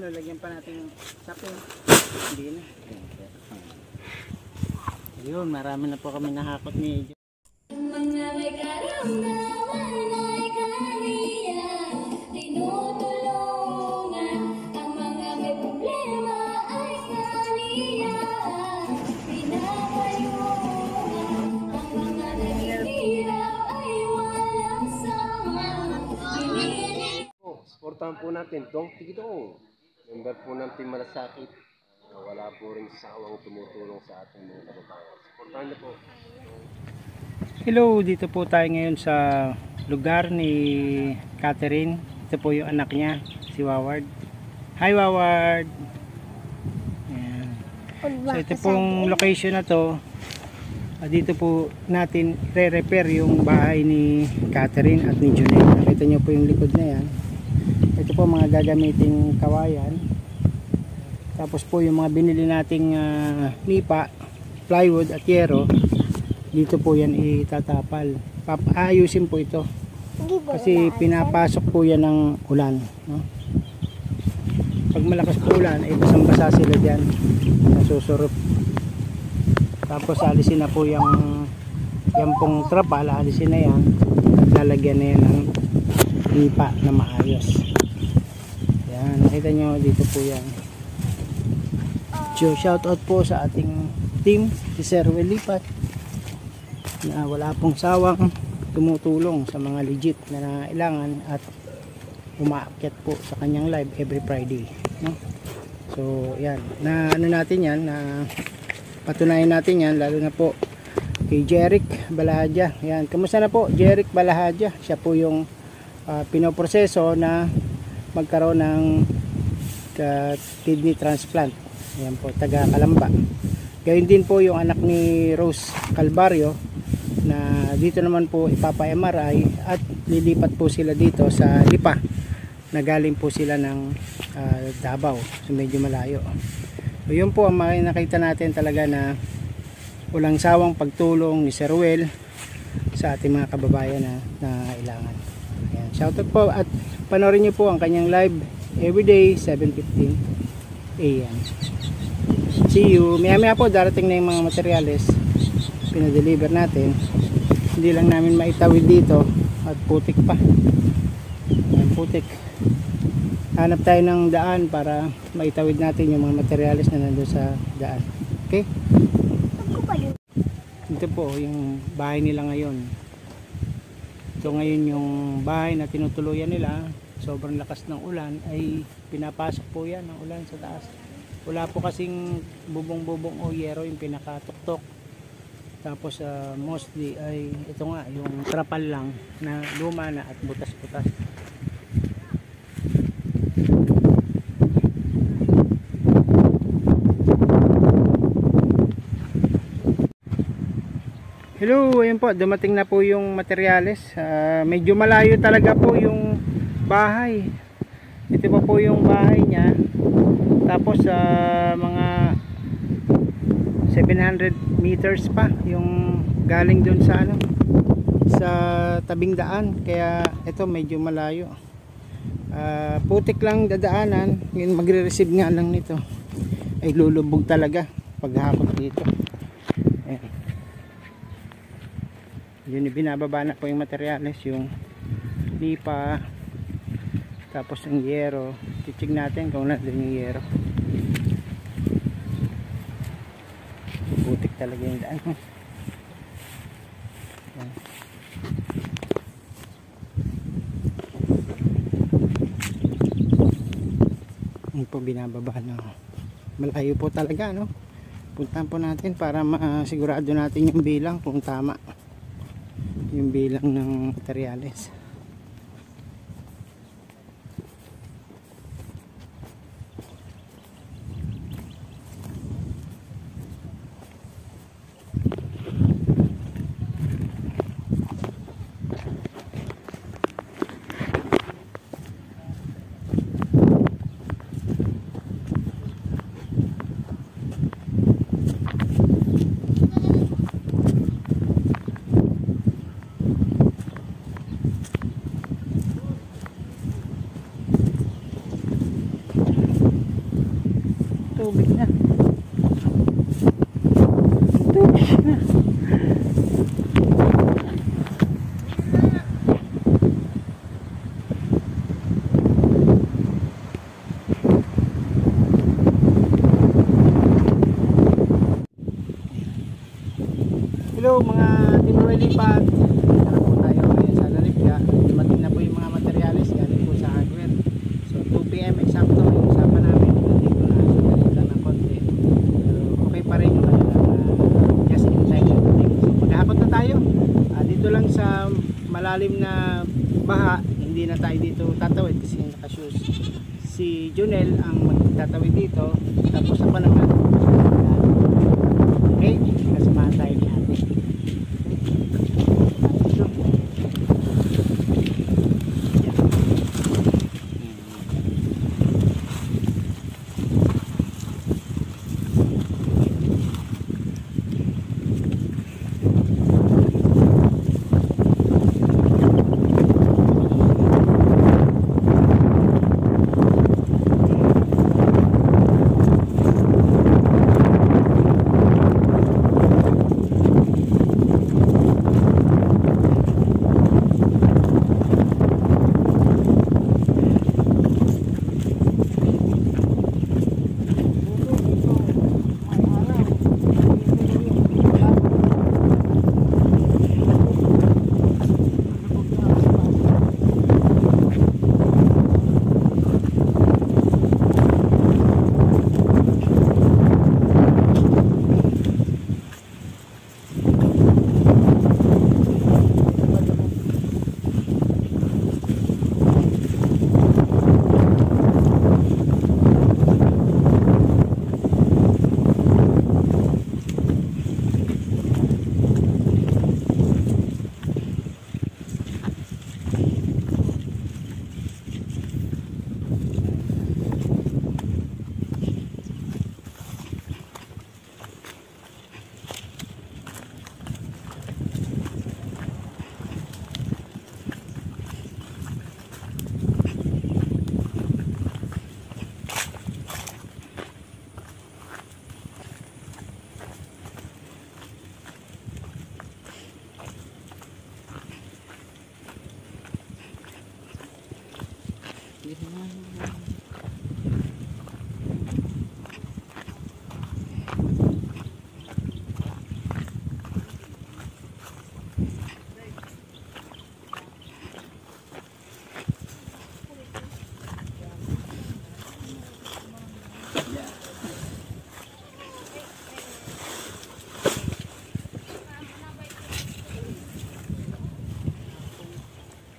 ano, lagyan pa natin sapin. Hindi na. Ayun, marami na po kami nahakot ni Mga may karamdaman ay kaniya, tinutulungan. Ang mga may problema ay kaniya, pinapayungan. Ang mga naghihirap ay walang sama. Supportahan po natin Dong Tigidong, member po ng Team Malasakit. Wala po rin sawang tumutulong sa ating mga kababayan. Supportahan niyo po. Hello, dito po tayo ngayon sa lugar ni Catherine. Ito po yung anak niya, si Waward. Hi Waward! Ayan. So ito pong location na to. Dito po natin re-repair yung bahay ni Catherine at ni Junel. Nakita nyo po yung likod na yan. Ito po mga gagamiting kawayan. Tapos po yung mga binili nating nipa, plywood at yero, dito po yan itatapal. Ayusin po ito kasi pinapasok po yan ng ulan, no? Pag malakas po ulan ay basang-basa sila dyan, nasusurot. Tapos alisin na po yung pong trapal, alisin na yan at lalagyan na yan ng nipa na maayos. Yan, nakita nyo dito po yan. So, shout out po sa ating team, si Sir Will Lipat, na wala pong sawang tumutulong sa mga legit na nangailangan at umaakyat po sa kanyang live every Friday, no? So yan, na ano natin yan, na patunayan natin yan, lalo na po kay Jeric Balahadja. Yan, kamusta na po Jeric Balahadja? Siya po yung pinoproseso na magkaroon ng kidney transplant. Yan po, taga Kalamba. Gayun din po yung anak ni Rose Calvario, na dito naman po ipapa-MRI at lilipat po sila dito sa Lipa, na galing po sila ng Davao, so medyo malayo. So yun po ang nakita natin talaga na walang sawang pagtulong ni Sir Will sa ating mga kababayan na nangailangan. Ayan, shoutout po at panoorin nyo po ang kanyang live everyday 7:15 AM. See you. Maya po darating na yung mga materyales pinadeliver natin. Hindi lang namin maitawid dito at putik pa. Ayan, putik. Hanap tayo ng daan para maitawid natin yung mga materyales na nandun sa daan. Okay? Ito po yung bahay nila ngayon. Ito ngayon yung bahay na tinutuluyan nila. Sobrang lakas ng ulan ay pinapasok po yan ng ulan sa taas. Wala po kasing bubong-bubong o yero yung pinakatuktok. Tapos mostly ay ito nga yung trapal lang na luma na at butas-butas. Hello, ayun po, dumating na po yung materyales. Medyo malayo talaga po yung bahay. Ito po yung bahay niya. Tapos mga 700 meters pa yung galing dun sa sa tabing daan, kaya ito medyo malayo. Putik lang dadaanan. Ngayon magre-receive nga lang nito ay lulubog talaga paghakot dito. Ayan. Yun, binababa na po yung materyales, yung lipa, tapos yung yero. Titig natin kung nandun yung yero. Putik talaga yung daan. Yung po binababa na. Malayo po talaga, no? Puntahan po natin para masigurado natin yung bilang kung tama yung bilang ng materyales. tubig na. Tubig na. Hello mga timberlipat. Tara po tayo ngayon sa Lalipya. Dumating na po yung mga materyales galing po sa hardware. So 2 PM eksakto yung usapan namin. Dito na so galing lang ng konti. Pero okay pa rin yung just in time everything. So maghahakot na tayo. Dito lang sa malalim na baha. Hindi na tayo dito tatawid kasi naka-shoes. Si Junel ang magtatawid dito. Tapos ako naman. Okay, kasamahan tayo ni ate.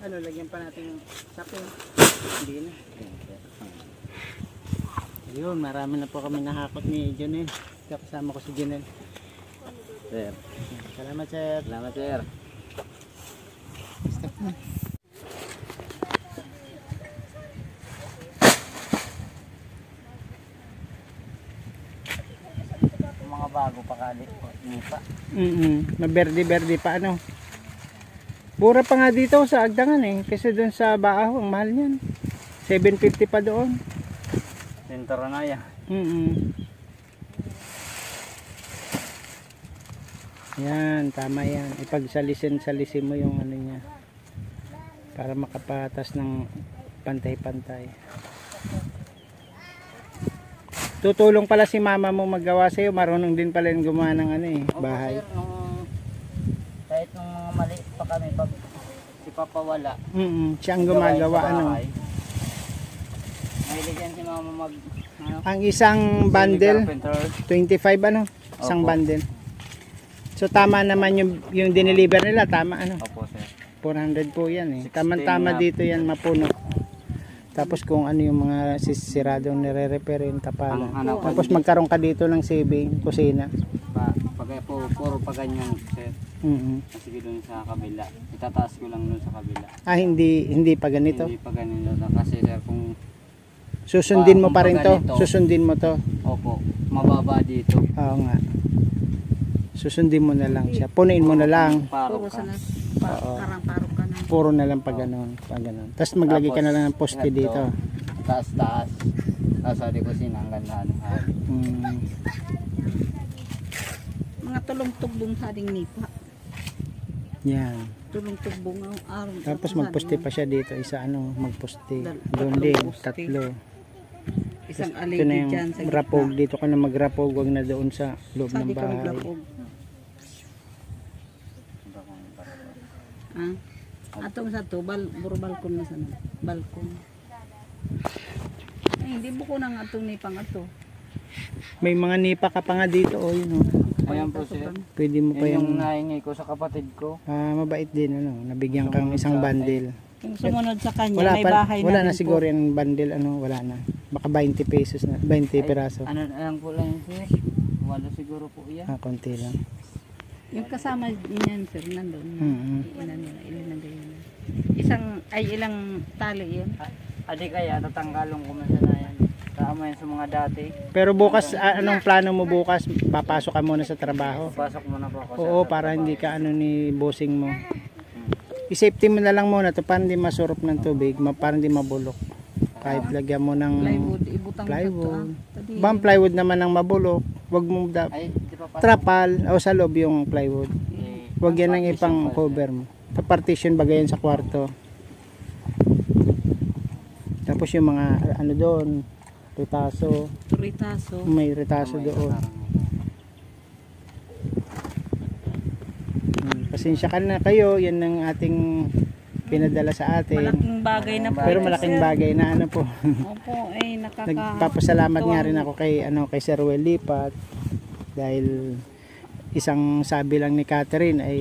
Ano, lagyan pa natin yung sapin. Hindi na. Ayun, marami na po kami nahakot ni Junel. Kasama ko si Junel. Sir. Salamat sir. Salamat sir. Stop na. Mga bago pa kali po. Pa. Maberde-berde pa ano. Mura pa nga dito sa Agdangan eh. Kasi doon sa Baaw, ang mahal niyan. 750 pa doon. Sentro na yan. Yan, tama yan. Ipagsalisin mo yung ano niya. Para makapatas ng pantay-pantay. Tutulong pala si mama mo maggawa sa'yo. Marunong din pala yung gumawa ng ano eh, bahay. Sir, kahit nung mga maliit pa kami, pag si Papa wala. Siya ang gumagawa ano. Mahilig yan si mama mag... Ano, ang isang bundle, carpenter. 25 ano? Isang Opo. bundle. So tama naman yung dineliver nila, tama ano? Opo sir. 400 po yan eh. 16 Tama-tama na. dito yan mapuno. Tapos kung ano yung mga sisiradong nire-repair yung tapala. Ang ano, Tapos magkaroon ka dito ng saving, kusina. Pag puro pa ganyan sir. Kasi doon sa kabila. Itataas ko lang doon sa kabila. Hindi pa ganito. Hindi pa ganito. Kasi sir, kung Susundin mo kung pa rin to. ganito. Susundin mo to. opo, mababa dito. Oo nga. Susundin mo na lang siya. Punuin mo na lang. Paro ka. Oo. Parang-parang ka na. Puro na lang pag ganun. Tapos maglagay ka na lang ng poste Ganito. dito. Taas-taas. Sa di kusina ang gandahan. Mga tulong tugbong hading nipa. Yan. Tulong tugbong ang araw. Tapos magposte pa siya dito. Isa magposte. Doon Tatlong din. poste. Tatlo. Isang Ito na aligi yung dyan sa gitna. rapog. Dito ka na magrapog. Huwag na doon sa loob ng Sabi ka bahay. maglapog. Ah? Atong sa to, buro balkon na sana. Balkon. Ay, hindi buko nang atong nipang ato. May mga nipa ka pa nga dito. O, yun o. Ayan po sir. Pwede mo pa Yan yung yung nahingi ko sa kapatid ko. mabait din. Nabigyan kang isang bundle. Yung sumunod sa kanya, Wala may pa, bahay wala na na rin siguro po. yung bundle. Wala na. Baka 20 pesos na. 20 piraso. Ano lang po lang yun sir. Wala siguro po yan. Konti lang. Yung kasama niyan, sir, nandun. Ilinagay na. Ilang tali yun. Adi kaya tatanggalong ko man sana yan. Tama yan sa mga dati. Pero bukas, anong plano mo bukas? Papasok ka muna sa trabaho? Pasok mo na po ako Oo, para hindi ka ni bossing mo. I-safety mo na lang muna to para hindi masurop ng tubig, para hindi mabulok. Kahit lagyan mo ng Plywood, ibutang plywood. sa to. Bang plywood naman ang mabulok. Wag mo Ay, di pa pa. trapal o sa loob yung plywood. Wag yan ang partition ipang pa, sir. cover mo. Pa partition bagayan sa kwarto. Tapos yung mga doon, retaso, Turitaso. may retaso doon. Pasensya ka na kayo, yan ang ating pinadala sa atin. Malaking bagay na po. Pero ito, malaking sir. bagay na po. Opo, ay Nagpapasalamat nga rin ako kay Sir Well Lipat dahil isang sabi lang ni Catherine ay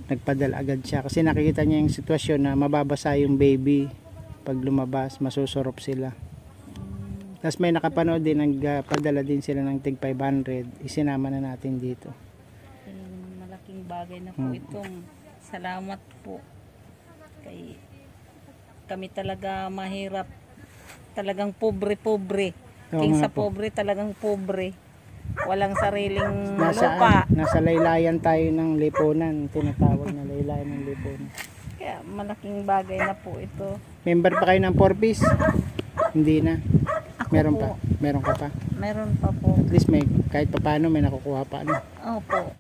nagpadala agad siya kasi nakikita niya yung sitwasyon na mababasa yung baby pag lumabas, masusurop sila. Tapos may nakapanood din, nagpadala din sila ng tig 500, isinama na natin dito. Malaking bagay na po itong salamat po kay kami talaga mahirap, talagang pobre Oo king nga sa po. pobre talagang pobre, walang sariling lupa, Nasa laylayan tayo ng lipunan, tinatawag na laylayan ng lipunan. kaya malaking bagay na po ito. Member pa kayo ng 4-piece? Hindi na. Ako Meron po, pa. Meron ka pa. meron pa po. At least may kahit paano may nakukuha pa. Opo,